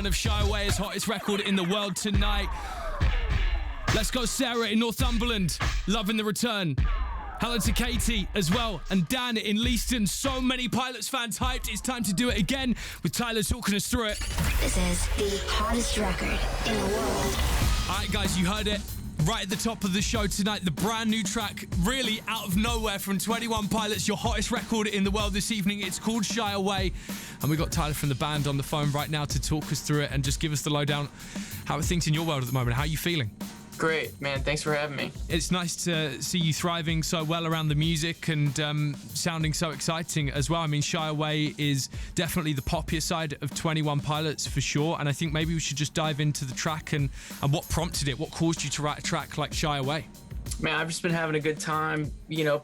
Of Shy Away, his hottest record in the world tonight. Let's go Sarah in Northumberland, loving the return. Hello to Katie as well, and Dan in Leaston. So many Pilots fans hyped. It's time to do it again with Tyler talking us through it. This is the hottest record in the world. Alright guys, you heard it right at the top of the show tonight. The brand new track, really out of nowhere, from 21 Pilots, your hottest record in the world this evening. It's called Shy Away. And we got Tyler from the band on the phone right now to talk us through it and just give us the lowdown. How are things in your world at the moment? How are you feeling? Great, man. Thanks for having me. It's nice to see you thriving so well around the music and sounding so exciting as well. I mean, Shy Away is definitely the poppier side of 21 Pilots for sure. And I think maybe we should just dive into the track and what prompted it. What caused you to write a track like Shy Away? Man, I've just been having a good time,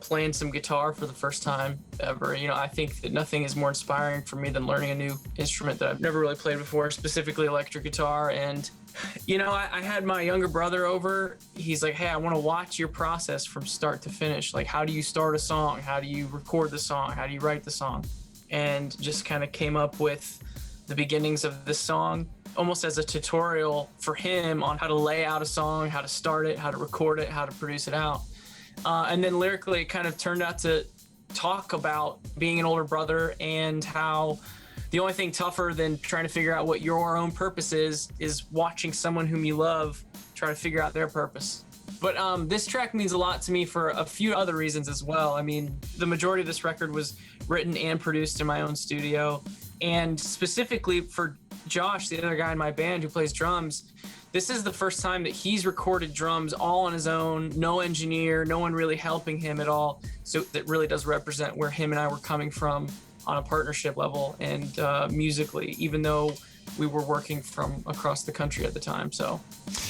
playing some guitar for the first time ever. I think that nothing is more inspiring for me than learning a new instrument that I've never really played before, specifically electric guitar. And, I had my younger brother over. He's like, hey, I want to watch your process from start to finish. Like, how do you start a song? How do you record the song? How do you write the song? And just kind of came up with the beginnings of this song almost as a tutorial for him on how to lay out a song, how to start it, how to record it, how to produce it out. And then lyrically, it kind of turned out to talk about being an older brother and how the only thing tougher than trying to figure out what your own purpose is watching someone whom you love try to figure out their purpose. But this track means a lot to me for a few other reasons as well. I mean, the majority of this record was written and produced in my own studio. And specifically for Josh, the other guy in my band who plays drums, this is the first time that he's recorded drums all on his own, no engineer, no one really helping him at all. So that really does represent where him and I were coming from on a partnership level and musically, even though we were working from across the country at the time. So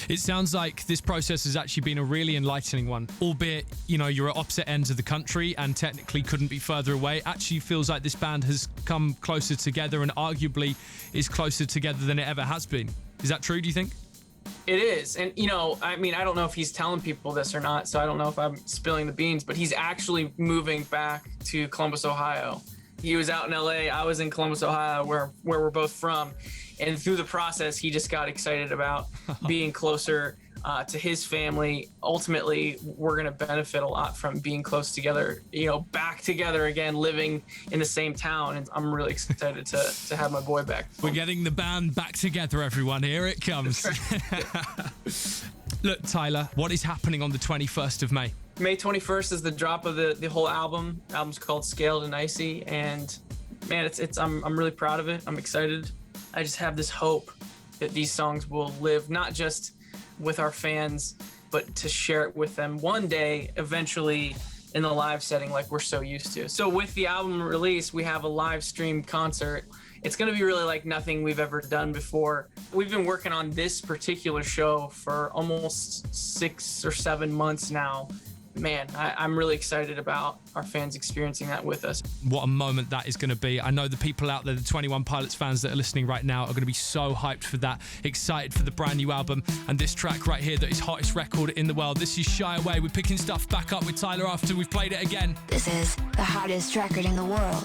it sounds like this process has actually been a really enlightening one, albeit, you're at opposite ends of the country and technically couldn't be further away. Actually feels like this band has come closer together and arguably is closer together than it ever has been. Is that true, do you think? It is. And, I don't know if he's telling people this or not, so I don't know if I'm spilling the beans, but he's actually moving back to Columbus, Ohio. He was out in LA, I was in Columbus, Ohio, where we're both from. And through the process, he just got excited about being closer to his family. Ultimately, we're going to benefit a lot from being close together, back together again, living in the same town. And I'm really excited to have my boy back. We're getting the band back together, everyone. Here it comes. Look, Tyler, what is happening on the 21st of May? May 21st is the drop of the whole album. The album's called Scaled and Icy. And man, I'm really proud of it. I'm excited. I just have this hope that these songs will live not just with our fans, but to share it with them one day, eventually in the live setting like we're so used to. So with the album release, we have a live stream concert. It's going to be really like nothing we've ever done before. We've been working on this particular show for almost 6 or 7 months now. Man, I'm really excited about our fans experiencing that with us. What a moment that is going to be. I know the people out there, the 21 Pilots fans that are listening right now, are going to be so hyped for that, excited for the brand new album and this track right here that is hottest record in the world. This is Shy Away. We're picking stuff back up with Tyler after we've played it again. This is the hottest record in the world.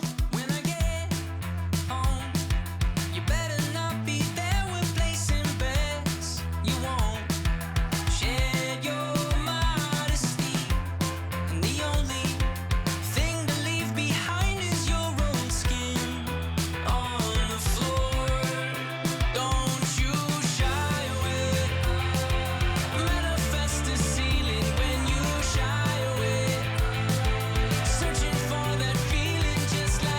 Searching for that feeling just like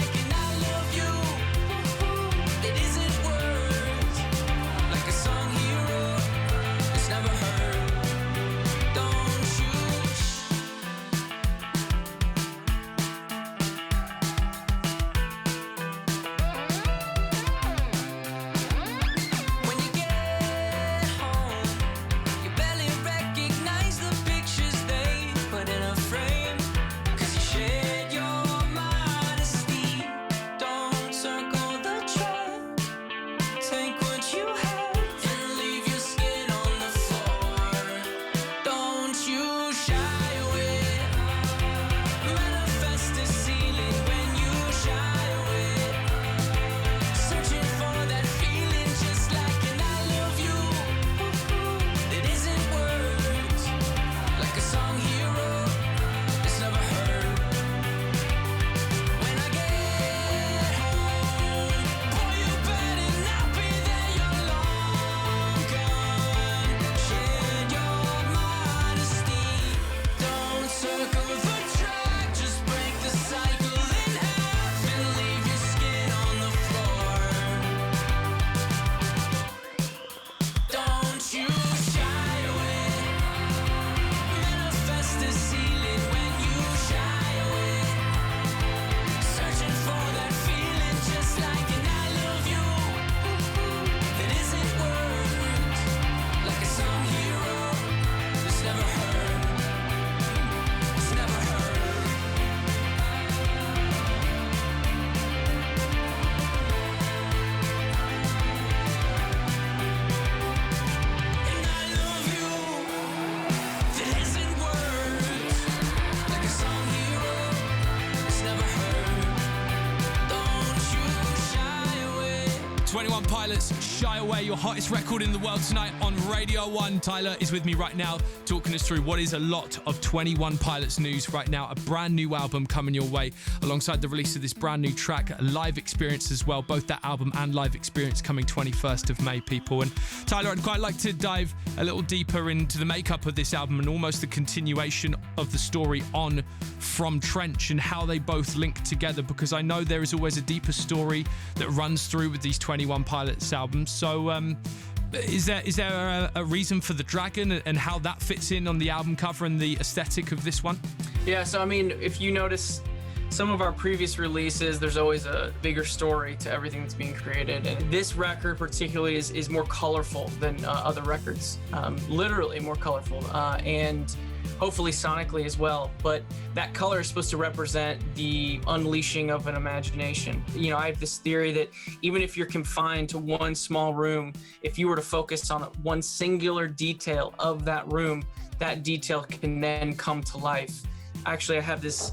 Pilots, Shy Away, your hottest record in the world tonight on Radio 1. Tyler is with me right now, talking us through what is a lot of 21 Pilots news right now. A brand new album coming your way, alongside the release of this brand new track, a live experience as well. Both that album and live experience coming 21st of May, people. And Tyler, I'd quite like to dive a little deeper into the makeup of this album and almost the continuation of the story on From Trench and how they both link together, because I know there is always a deeper story that runs through with these 21 Pilots albums. So is there a reason for the dragon and how that fits in on the album cover and the aesthetic of this one? Yeah, so I mean, if you notice some of our previous releases, there's always a bigger story to everything that's being created, and this record particularly is more colorful than other records, literally more colorful, and hopefully sonically as well. But that color is supposed to represent the unleashing of an imagination. You know, I have this theory that even if you're confined to one small room, if you were to focus on one singular detail of that room, that detail can then come to life. Actually, I have this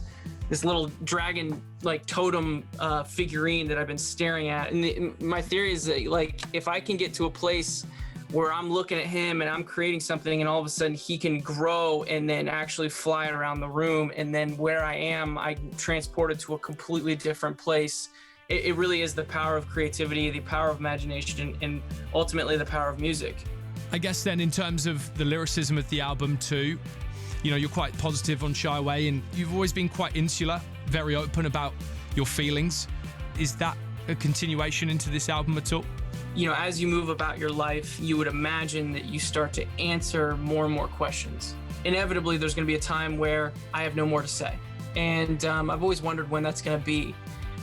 little dragon like totem figurine that I've been staring at, and my theory is that, like, if I can get to a place where I'm looking at him and I'm creating something, and all of a sudden he can grow and then actually fly around the room, and then where I am, I transported to a completely different place. It really is the power of creativity, the power of imagination, and ultimately the power of music. I guess then, in terms of the lyricism of the album too, you know, you're quite positive on Shy Away, and you've always been quite insular, very open about your feelings. Is that a continuation into this album at all? You know, as you move about your life, you would imagine that you start to answer more and more questions. Inevitably, there's going to be a time where I have no more to say. And I've always wondered when that's going to be.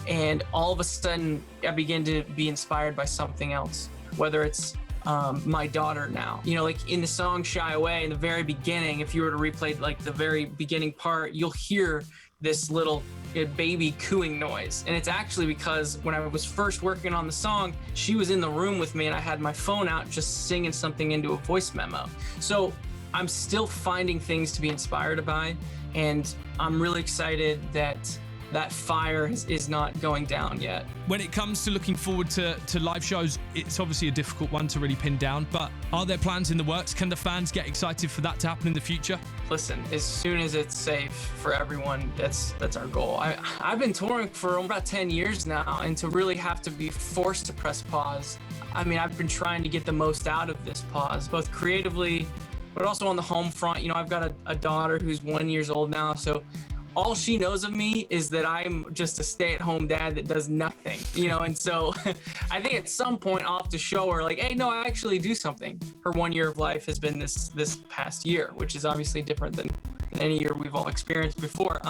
And all of a sudden, I begin to be inspired by something else, whether it's my daughter now. You know, like in the song Shy Away, in the very beginning, if you were to replay like the very beginning part, you'll hear this little baby cooing noise. And it's actually because when I was first working on the song, she was in the room with me and I had my phone out just singing something into a voice memo. So I'm still finding things to be inspired by, and I'm really excited that that fire is not going down yet. When it comes to looking forward to live shows, it's obviously a difficult one to really pin down, but are there plans in the works? Can the fans get excited for that to happen in the future? Listen, as soon as it's safe for everyone, that's our goal. I've been touring for about 10 years now, and to really have to be forced to press pause, I mean, I've been trying to get the most out of this pause, both creatively, but also on the home front. You know, I've got a daughter who's 1 year old now, so all she knows of me is that I'm just a stay-at-home dad that does nothing, you know. And so I think at some point I'll have to show her, like, hey, no, I actually do something. Her 1 year of life has been this past year, which is obviously different than any year we've all experienced before.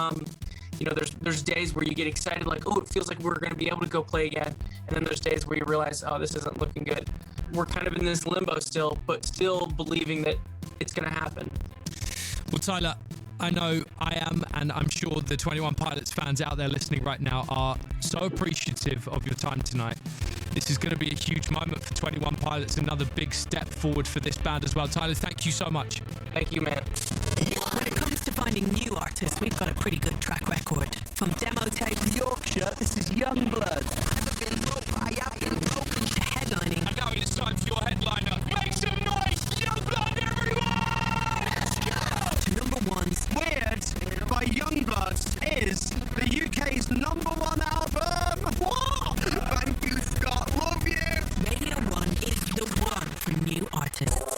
You know, there's days where you get excited, like, oh, it feels like we're going to be able to go play again. And then there's days where you realize, oh, this isn't looking good. We're kind of in this limbo still, but still believing that it's going to happen. Well, Tyler, I know I am, and I'm sure the 21 Pilots fans out there listening right now are so appreciative of your time tonight. This is going to be a huge moment for 21 Pilots, another big step forward for this band as well. Tyler, thank you so much. Thank you, man. When it comes to finding new artists, we've got a pretty good track record. From demo tape, Yorkshire, this is Youngblood. I have been broken to headlining. And now it's time for your headliner. Make some noise, Youngblood, everyone! To number ones. Weird by Youngblood is the UK's #1 album. What? Thank you, Scott. Love you. Radio 1 is the one for new artists.